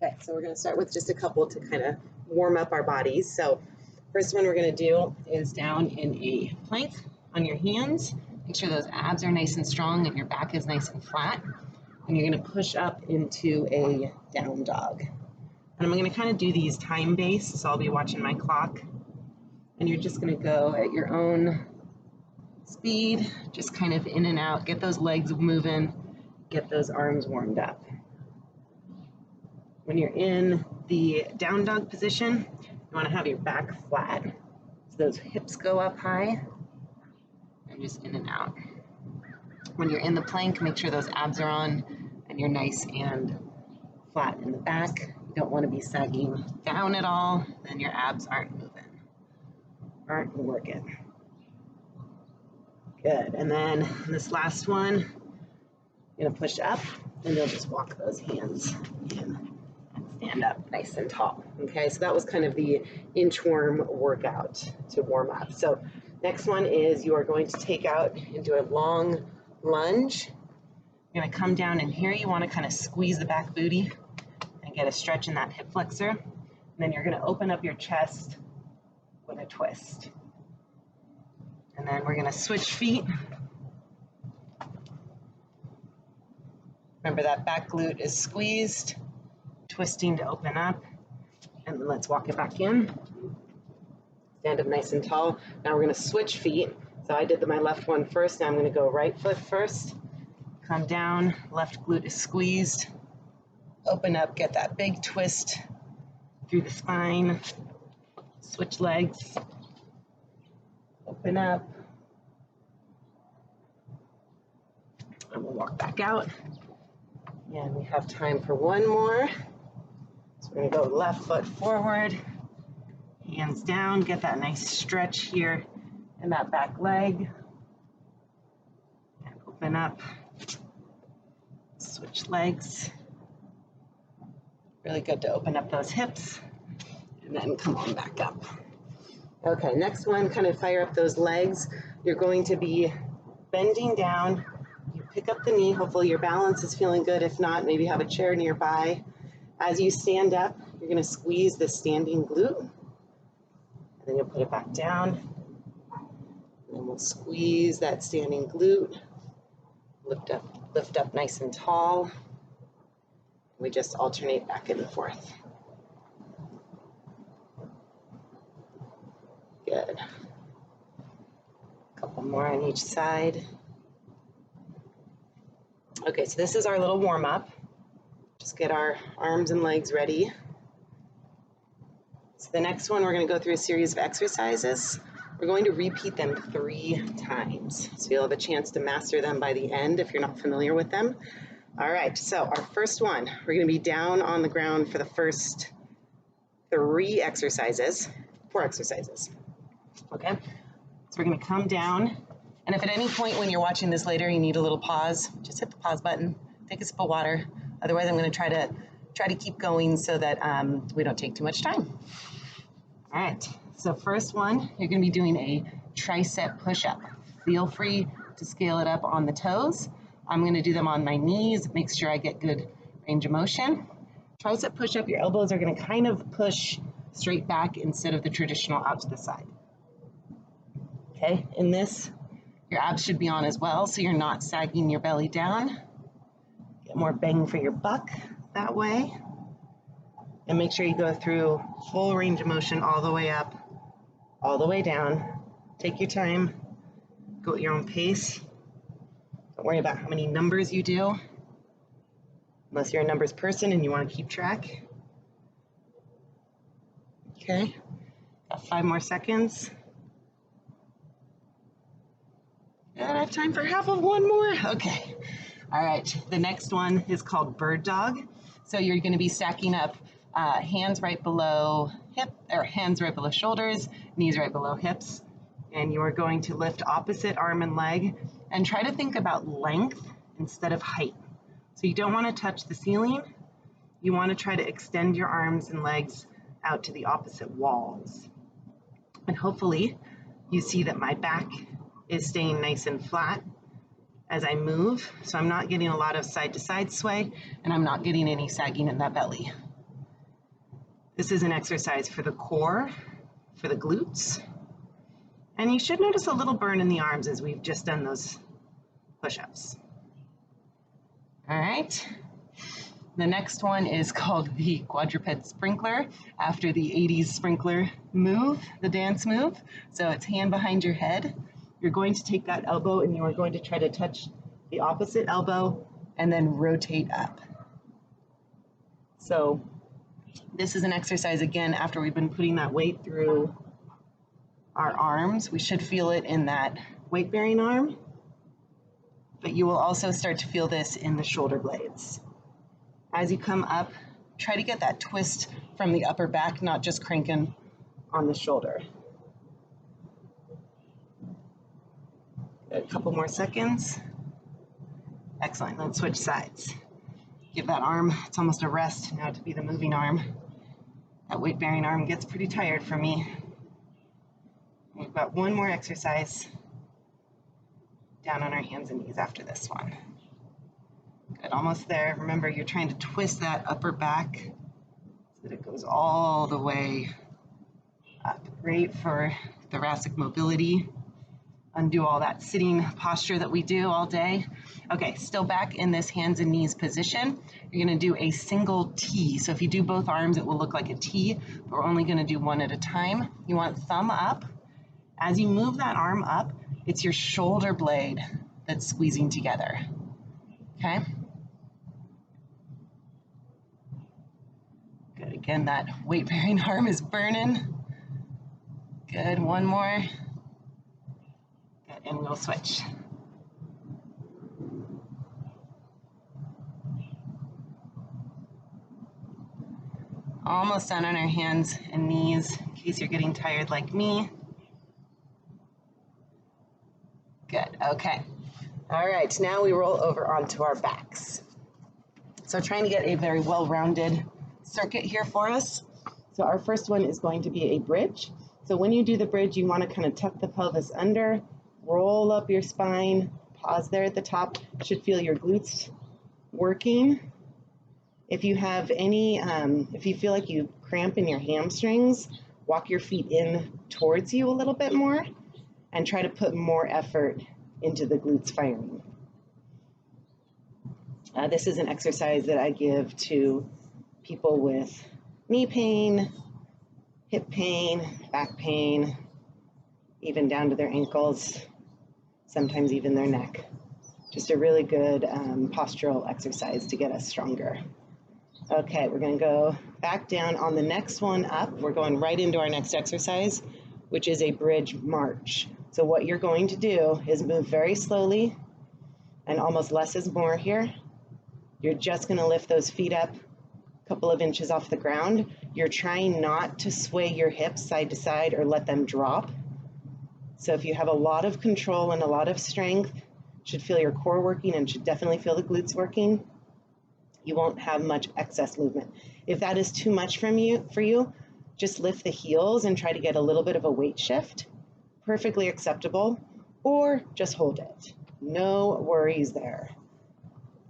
Okay, so we're going to start with just a couple to kind of warm up our bodies. So first one we're going to do is down in a plank on your hands. Make sure those abs are nice and strong and your back is nice and flat. And you're going to push up into a down dog. And I'm going to kind of do these time-based, so I'll be watching my clock. And you're just going to go at your own speed, just kind of in and out. Get those legs moving, get those arms warmed up. When you're in the down dog position, you want to have your back flat. So those hips go up high and just in and out. When you're in the plank, make sure those abs are on and you're nice and flat in the back. You don't want to be sagging down at all, then your abs aren't moving, aren't working. Good, and then this last one, you're gonna push up and you'll just walk those hands in. Stand up nice and tall. Okay, so that was kind of the inchworm workout to warm up. So next one is you are going to take out into a long lunge. You're going to come down in here. You want to kind of squeeze the back booty and get a stretch in that hip flexor. And then you're going to open up your chest with a twist. And then we're going to switch feet. Remember that back glute is squeezed. Twisting to open up, and then let's walk it back in. Stand up nice and tall. Now we're going to switch feet. So I did my left one first. Now I'm going to go right foot first. Come down, left glute is squeezed. Open up, get that big twist through the spine. Switch legs. Open up. And we'll walk back out. And we have time for one more. So we're going to go left foot forward, hands down, get that nice stretch here in that back leg. And open up, switch legs. Really good to open up those hips and then come on back up. Okay, next one, kind of fire up those legs. You're going to be bending down. You pick up the knee. Hopefully your balance is feeling good. If not, maybe have a chair nearby. As you stand up, you're going to squeeze the standing glute, and then you'll put it back down. And then we'll squeeze that standing glute, lift up nice and tall. We just alternate back and forth. Good. A couple more on each side. Okay, so this is our little warm-up. Just get our arms and legs ready. So the next one, we're going to go through a series of exercises. We're going to repeat them 3 times. So you'll have a chance to master them by the end if you're not familiar with them. All right, so our first one, we're going to be down on the ground for the first 4 exercises. Okay, so we're going to come down. And if at any point when you're watching this later you need a little pause, just hit the pause button, take a sip of water. Otherwise, I'm going to try to keep going so that we don't take too much time. All right, so first one, you're going to be doing a tricep push-up. Feel free to scale it up on the toes. I'm going to do them on my knees, make sure I get good range of motion. Tricep push-up, your elbows are going to kind of push straight back instead of the traditional out to the side. Okay, in this, your abs should be on as well, so you're not sagging your belly down. Get more bang for your buck that way. And make sure you go through full range of motion all the way up, all the way down. Take your time, go at your own pace. Don't worry about how many numbers you do, unless you're a numbers person and you want to keep track. Okay, got 5 more seconds. And I have time for half of one more. Okay. All right. The next one is called bird dog. So you're going to be stacking up hands right below hands right below shoulders, knees right below hips. And you are going to lift opposite arm and leg and try to think about length instead of height. So you don't want to touch the ceiling. You want to try to extend your arms and legs out to the opposite walls. And hopefully you see that my back is staying nice and flat as I move, so I'm not getting a lot of side to side sway and I'm not getting any sagging in that belly. This is an exercise for the core, for the glutes. And you should notice a little burn in the arms as we've just done those push-ups. All right. The next one is called the quadruped sprinkler, after the 80s sprinkler move, the dance move. So it's hand behind your head. You're going to take that elbow and you are going to try to touch the opposite elbow and then rotate up. So this is an exercise, again, after we've been putting that weight through our arms. We should feel it in that weight-bearing arm, but you will also start to feel this in the shoulder blades. As you come up, try to get that twist from the upper back, not just cranking on the shoulder. A couple more seconds. Excellent. Let's switch sides. Give that arm, it's almost a rest now to be the moving arm. That weight-bearing arm gets pretty tired for me. We've got one more exercise down on our hands and knees after this one. Good, almost there. Remember, you're trying to twist that upper back so that it goes all the way up. Great for thoracic mobility. Undo all that sitting posture that we do all day. Okay, still back in this hands and knees position. You're gonna do a single T. So if you do both arms, it will look like a T, but we're only gonna do one at a time. You want thumb up. As you move that arm up, it's your shoulder blade that's squeezing together, okay? Good, again, that weight-bearing arm is burning. Good, one more. Good, and we'll switch. Almost done on our hands and knees, in case you're getting tired like me. Good, okay. All right, now we roll over onto our backs. So trying to get a very well-rounded circuit here for us. So our first one is going to be a bridge. So when you do the bridge, you want to kind of tuck the pelvis under, roll up your spine, pause there at the top. You should feel your glutes working. If you have any, if you feel like you cramp in your hamstrings, walk your feet in towards you a little bit more and try to put more effort into the glutes firing. This is an exercise that I give to people with knee pain, hip pain, back pain, even down to their ankles, sometimes even their neck. Just a really good postural exercise to get us stronger. Okay, we're going to go back down on the next one up. We're going right into our next exercise, which is a bridge march. So what you're going to do is move very slowly, and almost less is more here. You're just going to lift those feet up a couple of inches off the ground. You're trying not to sway your hips side to side or let them drop. So if you have a lot of control and a lot of strength, should feel your core working and should definitely feel the glutes working. You won't have much excess movement. If that is too much for you, just lift the heels and try to get a little bit of a weight shift. Perfectly acceptable, or just hold it. No worries there.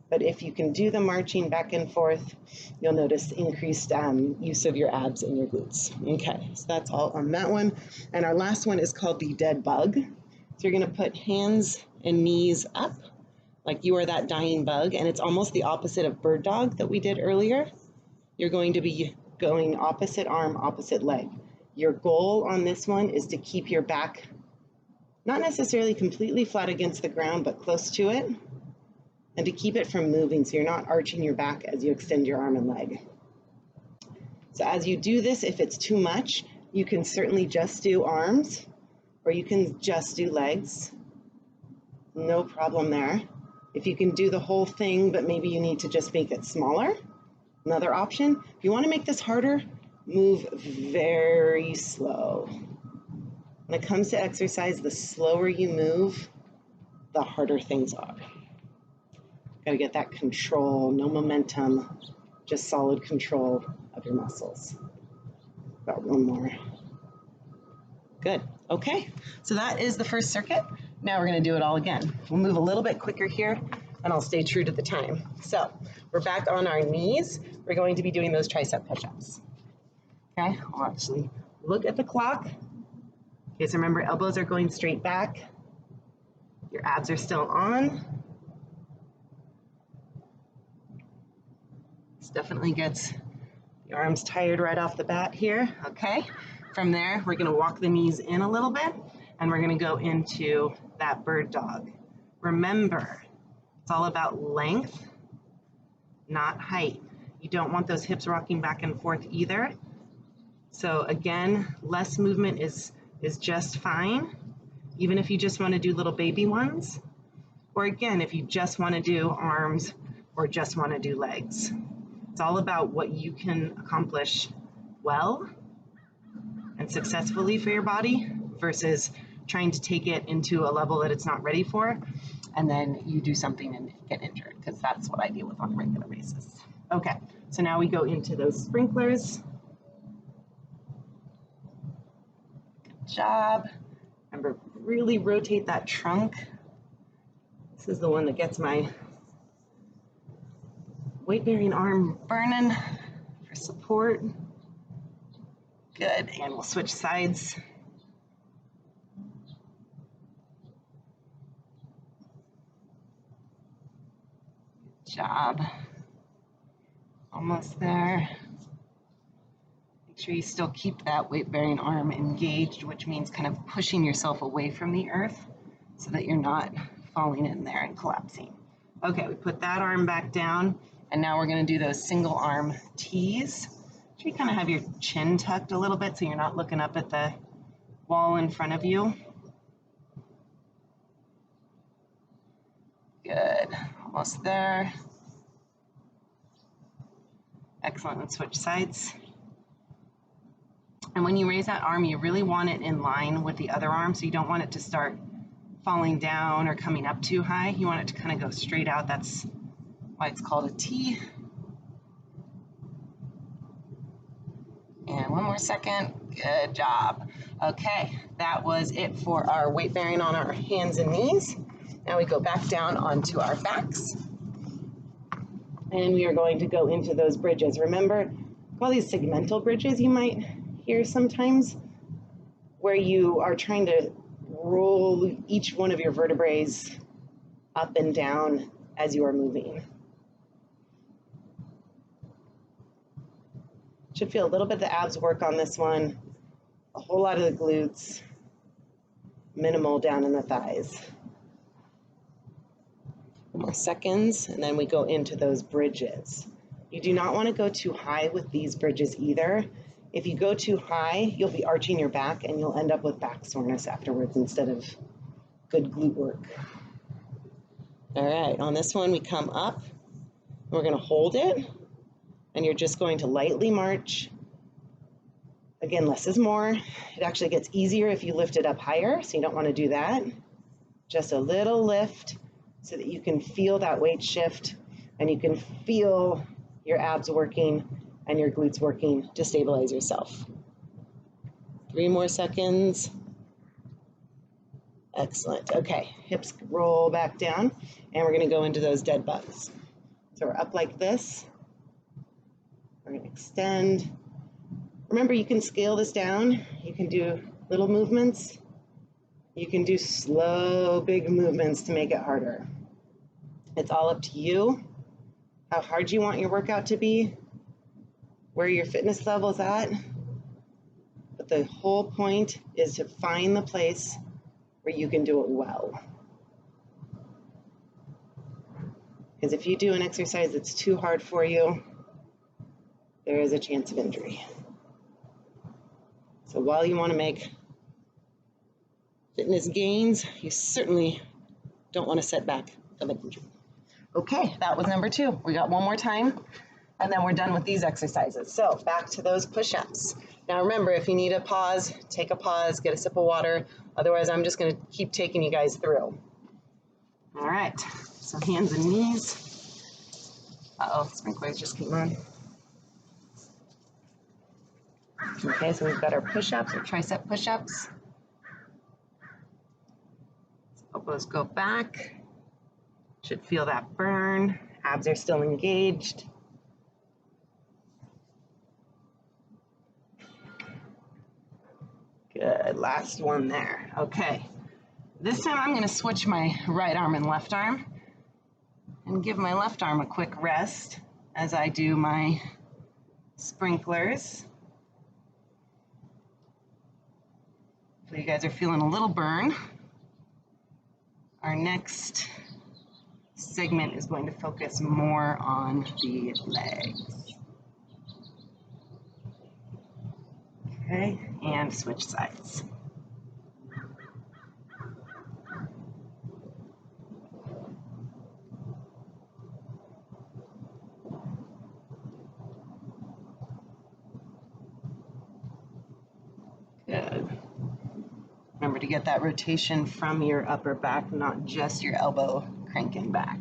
But if you can do the marching back and forth, you'll notice increased use of your abs and your glutes. Okay, so that's all on that one. And our last one is called the dead bug. So you're gonna put hands and knees up, like you are that dying bug, and it's almost the opposite of bird dog that we did earlier. You're going to be going opposite arm, opposite leg. Your goal on this one is to keep your back not necessarily completely flat against the ground, but close to it, and to keep it from moving so you're not arching your back as you extend your arm and leg. So as you do this, if it's too much, you can certainly just do arms, or you can just do legs. No problem there. If you can do the whole thing, but maybe you need to just make it smaller, another option. If you want to make this harder, move very slow. When it comes to exercise, the slower you move, the harder things are. Gotta get that control, no momentum, just solid control of your muscles. About one more. Good, okay. So that is the first circuit. Now we're gonna do it all again. We'll move a little bit quicker here and I'll stay true to the time. So we're back on our knees. We're going to be doing those tricep push-ups. Okay, I'll actually look at the clock. Okay, so remember, elbows are going straight back. Your abs are still on. This definitely gets the arms tired right off the bat here. Okay, from there, we're gonna walk the knees in a little bit, and we're gonna go into that bird dog. Remember, it's all about length, not height. You don't want those hips rocking back and forth either. So again, less movement is just fine, even if you just want to do little baby ones, or again, if you just want to do arms or just want to do legs. It's all about what you can accomplish well and successfully for your body versus trying to take it into a level that it's not ready for, and then you do something and get injured, because that's what I deal with on a regular basis. Okay, so now we go into those sprinklers. Good job. Remember, really rotate that trunk. This is the one that gets my weight-bearing arm burning for support. Good, and we'll switch sides. Good job. Almost there. Make sure you still keep that weight-bearing arm engaged, which means kind of pushing yourself away from the earth so that you're not falling in there and collapsing. Okay, we put that arm back down, and now we're gonna do those single arm tees. Make sure you kind of have your chin tucked a little bit so you're not looking up at the wall in front of you. Good, almost there. Excellent, let's switch sides. And when you raise that arm, you really want it in line with the other arm, so you don't want it to start falling down or coming up too high. You want it to kind of go straight out. That's why it's called a T. And one more second. Good job. Okay, that was it for our weight bearing on our hands and knees. Now we go back down onto our backs. And we are going to go into those bridges. Remember, all these segmental bridges you might hear sometimes, where you are trying to roll each one of your vertebrae up and down as you are moving. Should feel a little bit of the abs work on this one, a whole lot of the glutes, minimal down in the thighs. More seconds, and then we go into those bridges. You do not want to go too high with these bridges either. If you go too high, you'll be arching your back and you'll end up with back soreness afterwards instead of good glute work. All right, on this one we come up, we're going to hold it, and you're just going to lightly march. Again, less is more. It actually gets easier if you lift it up higher, so you don't want to do that. Just a little lift so that you can feel that weight shift and you can feel your abs working and your glutes working to stabilize yourself. 3 more seconds. Excellent. Okay, hips roll back down, and we're going to go into those dead bugs. So we're up like this. We're going to extend. Remember, you can scale this down. You can do little movements. You can do slow, big movements to make it harder. It's all up to you, how hard you want your workout to be, where your fitness level is at. But the whole point is to find the place where you can do it well. Because if you do an exercise that's too hard for you, there is a chance of injury. So while you want to make fitness gains, you certainly don't want to set back of an injury. Okay, that was number 2. We got one more time, and then we're done with these exercises. So back to those push-ups. Now remember, if you need a pause, take a pause, get a sip of water. Otherwise, I'm just going to keep taking you guys through. All right, so hands and knees. Uh-oh, sprinklers just came on. Okay, so we've got our push-ups, or tricep push-ups. Elbows go back. Should feel that burn. Abs are still engaged. last one there. Okay, this time I'm gonna switch my right arm and left arm and give my left arm a quick rest as I do my sprinklers. So you guys are feeling a little burn. Our next segment is going to focus more on the legs. Okay, and switch sides. Good. Remember to get that rotation from your upper back, not just your elbow cranking back.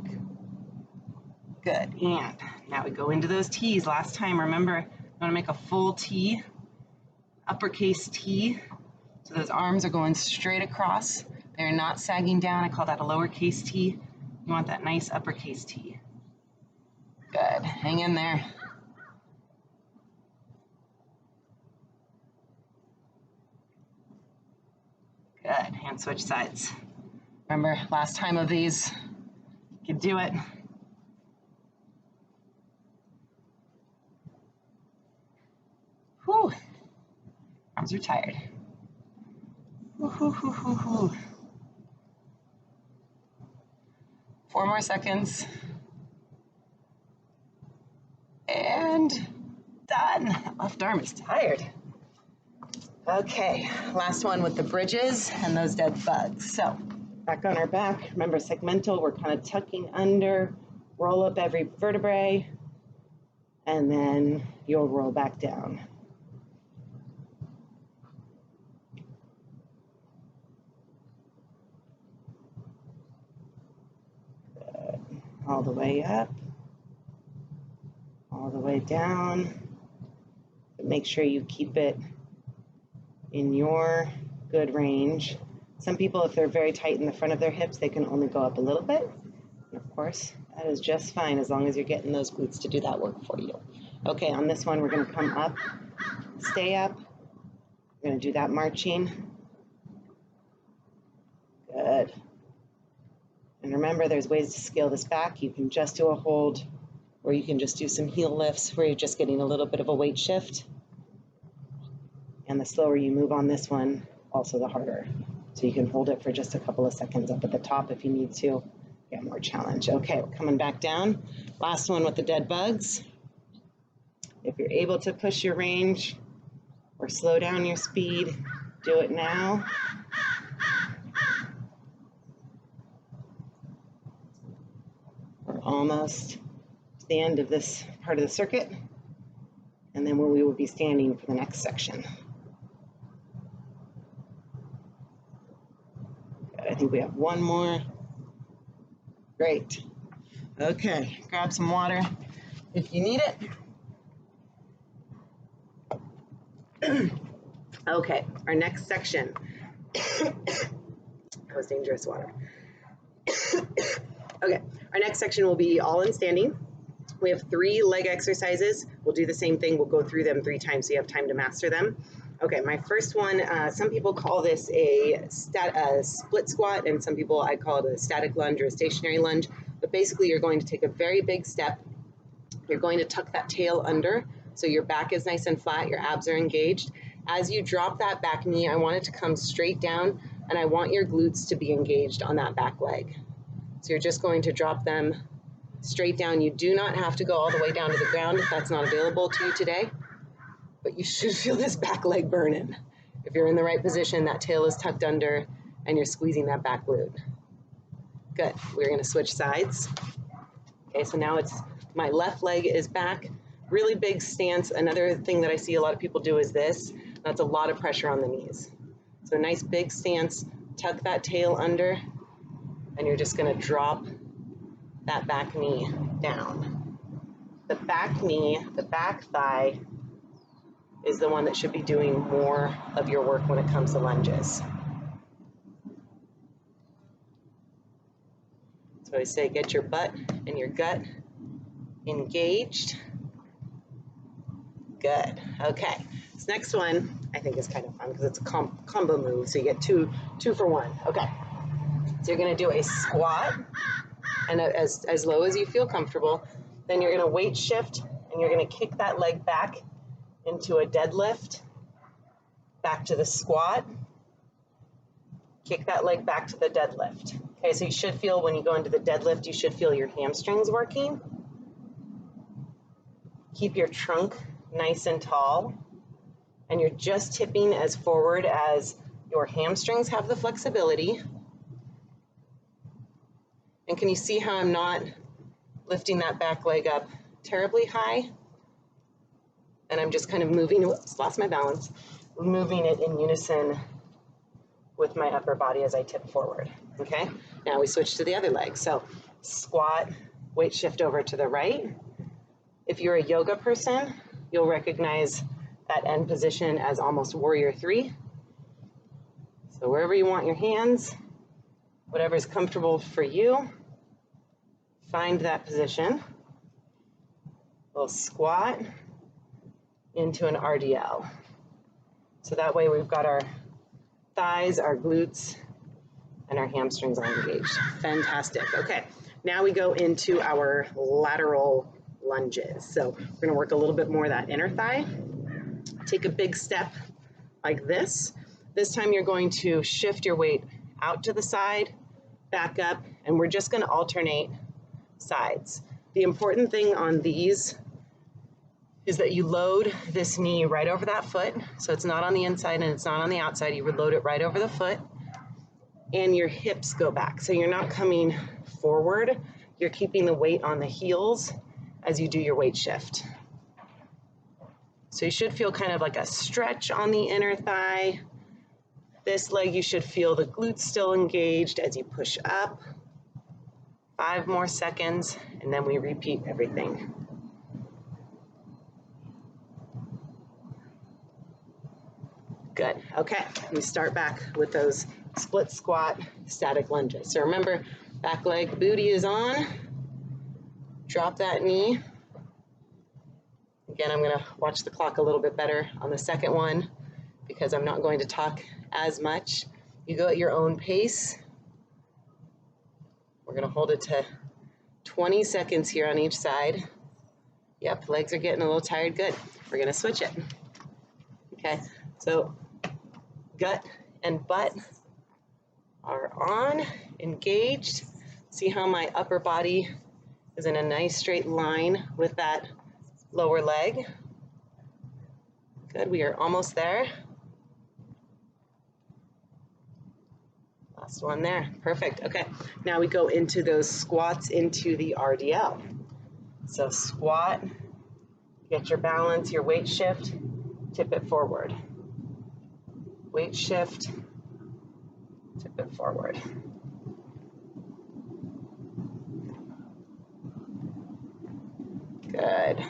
Good, and now we go into those T's. Last time, remember, you wanna make a full T, uppercase T. So those arms are going straight across. They're not sagging down. I call that a lowercase T. You want that nice uppercase T. Good, hang in there. Good, and switch sides. Remember, last time of these, you can do it. Whew, arms are tired. Whew, whew, whew, whew, whew. 4 more seconds. And done. Left arm is tired. Okay, last one with the bridges and those dead bugs. So back on our back, remember segmental, we're kind of tucking under, roll up every vertebrae, and then you'll roll back down. Good. All the way up, all the way down. But make sure you keep it in your good range. Some people, if they're very tight in the front of their hips, they can only go up a little bit. And of course, that is just fine as long as you're getting those glutes to do that work for you. Okay, on this one, we're gonna come up, stay up. We're gonna do that marching. Good. And remember, there's ways to scale this back. You can just do a hold, or you can just do some heel lifts where you're just getting a little bit of a weight shift. And the slower you move on this one, also the harder. So you can hold it for just a couple of seconds up at the top if you need to get more challenge. Okay, we're coming back down. Last one with the dead bugs. If you're able to push your range or slow down your speed, do it now. We're almost to the end of this part of the circuit, and then we will be standing for the next section. I think we have one more. Great. Okay, grab some water if you need it. Okay, our next section. That was dangerous water. Okay, our next section will be all in standing. We have 3 leg exercises. We'll do the same thing. We'll go through them 3 times so you have time to master them. Okay, my first one, some people call this a split squat, and some people, I call it a static lunge or a stationary lunge. But basically, you're going to take a very big step. You're going to tuck that tail under, so your back is nice and flat, your abs are engaged. As you drop that back knee, I want it to come straight down, and I want your glutes to be engaged on that back leg. So you're just going to drop them straight down. You do not have to go all the way down to the ground if that's not available to you today, but you should feel this back leg burning. If you're in the right position, that tail is tucked under and you're squeezing that back glute. Good, we're gonna switch sides. Okay, so now it's my left leg is back, really big stance. Another thing that I see a lot of people do is this. That's a lot of pressure on the knees. So a nice big stance, tuck that tail under, and you're just gonna drop that back knee down. The back knee, the back thigh, is the one that should be doing more of your work when it comes to lunges. So I say get your butt and your gut engaged. Good, okay. This next one, I think is kind of fun because it's a combo move, so you get two for one. Okay, so you're gonna do a squat, and as low as you feel comfortable. Then you're gonna weight shift, and you're gonna kick that leg back into a deadlift, back to the squat, kick that leg back to the deadlift. Okay, so you should feel when you go into the deadlift, you should feel your hamstrings working. Keep your trunk nice and tall, and you're just tipping as forward as your hamstrings have the flexibility. And can you see how I'm not lifting that back leg up terribly high? And I'm just kind of moving, whoops, lost my balance, moving it in unison with my upper body as I tip forward, okay? Now we switch to the other leg. So squat, weight shift over to the right. If you're a yoga person, you'll recognize that end position as almost warrior three. So wherever you want your hands, whatever's comfortable for you, find that position. We'll squat into an RDL. So that way we've got our thighs, our glutes, and our hamstrings are engaged. Fantastic. Okay, now we go into our lateral lunges. So we're gonna work a little bit more of that inner thigh. Take a big step like this. This time you're going to shift your weight out to the side, back up, and we're just gonna alternate sides. The important thing on these is that you load this knee right over that foot. So it's not on the inside and it's not on the outside. You would load it right over the foot, and your hips go back. So you're not coming forward. You're keeping the weight on the heels as you do your weight shift. So you should feel kind of like a stretch on the inner thigh. This leg, you should feel the glutes still engaged as you push up. 5 more seconds, and then we repeat everything. Good, okay, we start back with those split squat static lunges. So remember, back leg booty is on, drop that knee. Again, I'm gonna watch the clock a little bit better on the second one because I'm not going to talk as much. You go at your own pace. We're gonna hold it to 20 seconds here on each side. Yep, legs are getting a little tired, good. We're gonna switch it. Okay, so gut and butt are on, engaged. See how my upper body is in a nice straight line with that lower leg. Good, we are almost there. Last one there, perfect. Okay, now we go into those squats into the RDL. So squat, get your balance, your weight shift, tip it forward. Weight shift, tip it forward. Good.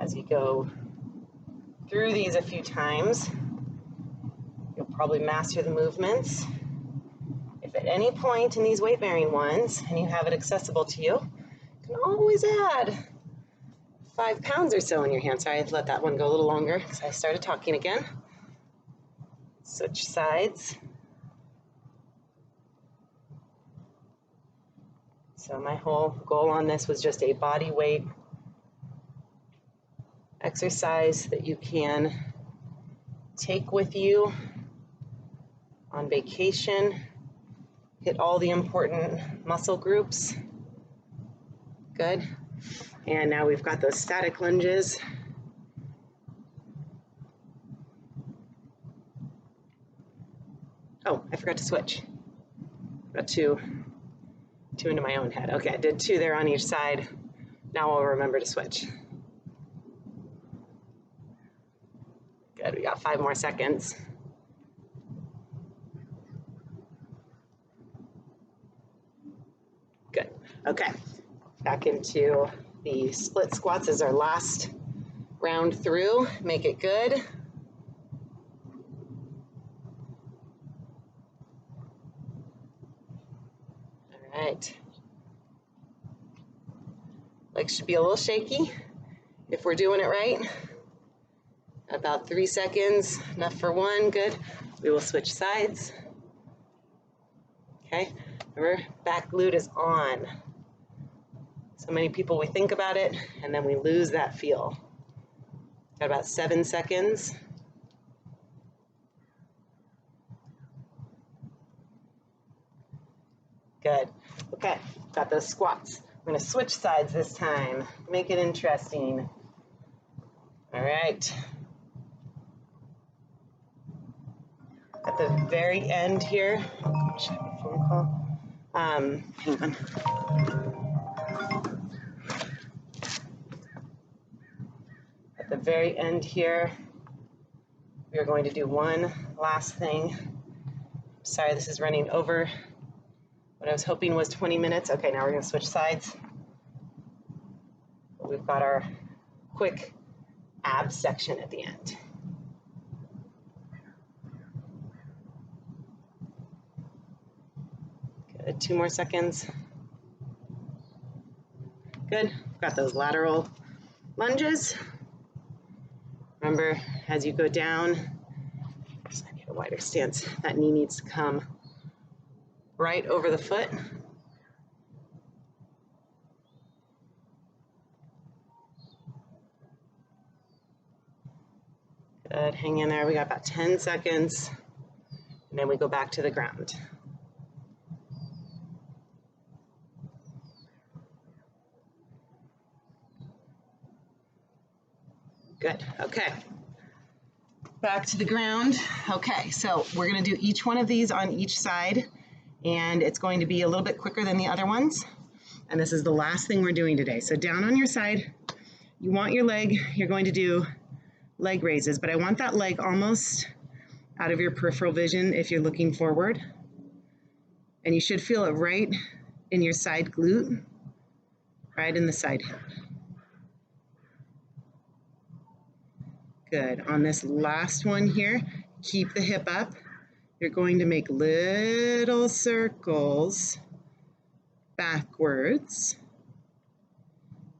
As you go through these a few times, you'll probably master the movements. If at any point in these weight-bearing ones, and you have it accessible to you, you can always add 5 pounds or so in your hand. Sorry, I had to let that one go a little longer because I started talking again. Switch sides. So my whole goal on this was just a body weight exercise that you can take with you on vacation, hit all the important muscle groups. Good. And now we've got those static lunges. Oh, I forgot to switch. Got two into my own head. Okay, I did 2 there on each side. Now I'll remember to switch. Good, we got 5 more seconds. Good, okay. Back into the split squats as our last round through. Make it good. All right. Legs should be a little shaky if we're doing it right. About 3 seconds, enough for one, good. We will switch sides. Okay, remember, back glute is on. So many people, we think about it and then we lose that feel. Got about 7 seconds. Good. Okay, got those squats. We're gonna switch sides this time. Make it interesting. All right. At the very end here, oh gosh, I have a phone call. Hang on. At the very end here, we are going to do one last thing. Sorry, this is running over. What I was hoping was 20 minutes. Okay, now we're gonna switch sides. We've got our quick ab section at the end. Good, 2 more seconds. Good, got those lateral lunges. Remember, as you go down, I need a wider stance. That knee needs to come right over the foot. Good, hang in there. We got about 10 seconds, and then we go back to the ground. Good, okay. Back to the ground. Okay, so we're gonna do each one of these on each side, and it's going to be a little bit quicker than the other ones. And this is the last thing we're doing today. So down on your side, you want your leg, you're going to do leg raises, but I want that leg almost out of your peripheral vision if you're looking forward. And you should feel it right in your side glute, right in the side hip. Good. On this last one here, keep the hip up. You're going to make little circles backwards.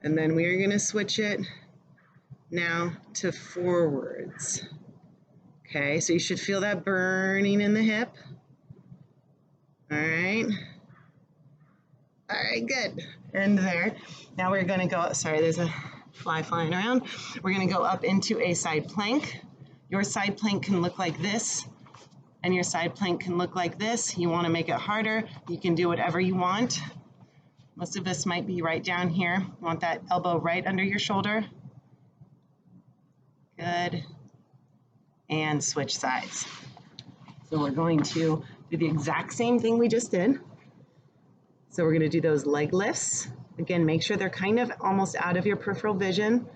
And then we are going to switch it now to forwards. Okay, so you should feel that burning in the hip. All right. All right, good. End there. Now we're going to go, sorry, there's a fly flying around. We're going to go up into a side plank. Your side plank can look like this, and your side plank can look like this. You want to make it harder, you can do whatever you want. Most of us might be right down here. You want that elbow right under your shoulder. Good. And switch sides. So we're going to do the exact same thing we just did. So we're going to do those leg lifts. Again, make sure they're kind of almost out of your peripheral vision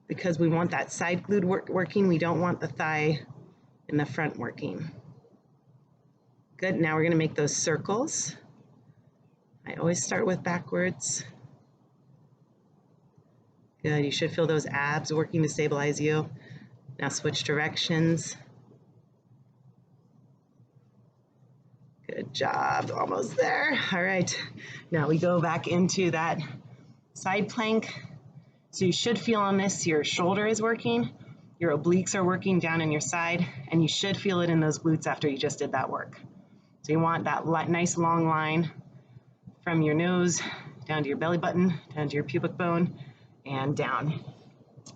because we want that side glute working. We don't want the thigh in the front working. Good, now we're going to make those circles. I always start with backwards. Good, you should feel those abs working to stabilize you. Now switch directions. Good job, almost there. All right, now we go back into that side plank. So you should feel on this, your shoulder is working, your obliques are working down in your side, and you should feel it in those glutes after you just did that work. So you want that nice long line from your nose down to your belly button, down to your pubic bone, and down.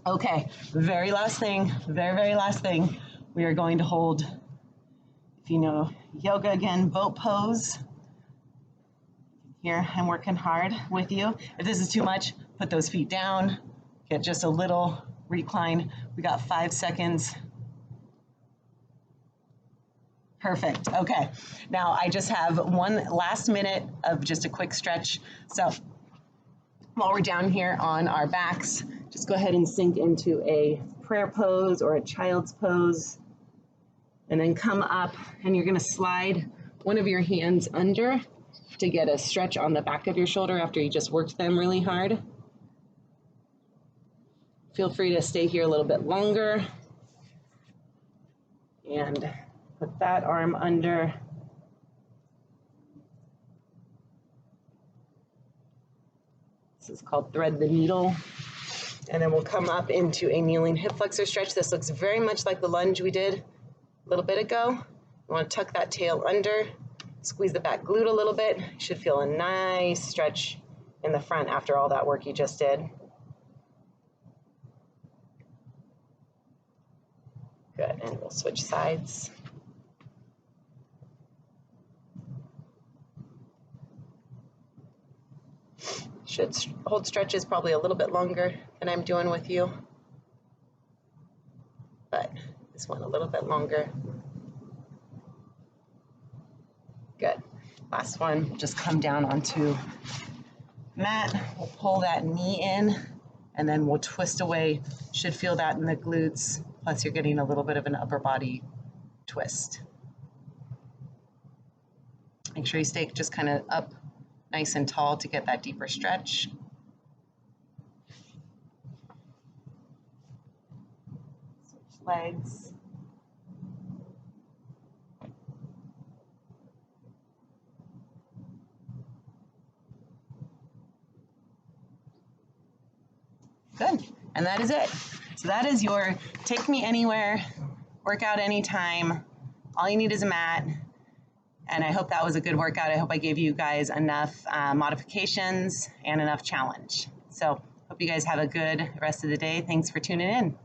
Okay, very last thing, very last thing. We are going to hold, if you know yoga again, boat pose. Here, I'm working hard with you. If this is too much, put those feet down, get just a little recline. We got 5 seconds. Perfect, okay. Now I just have one last minute of just a quick stretch. So while we're down here on our backs, just go ahead and sink into a prayer pose or a child's pose. And then come up and you're gonna slide one of your hands under to get a stretch on the back of your shoulder after you just worked them really hard. Feel free to stay here a little bit longer. And put that arm under. This is called thread the needle. And then we'll come up into a kneeling hip flexor stretch. This looks very much like the lunge we did a little bit ago. You want to tuck that tail under, squeeze the back glute a little bit. You should feel a nice stretch in the front after all that work you just did. Good, and we'll switch sides. Should hold stretches probably a little bit longer than I'm doing with you, but this one a little bit longer. Good. Last one, just come down onto mat. We'll pull that knee in, and then we'll twist away. Should feel that in the glutes, plus you're getting a little bit of an upper body twist. Make sure you stay just kind of up nice and tall to get that deeper stretch. Switch legs. Good, and that is it. So that is your take me anywhere, workout anytime. All you need is a mat. And I hope that was a good workout. I hope I gave you guys enough modifications and enough challenge. So hope you guys have a good rest of the day. Thanks for tuning in.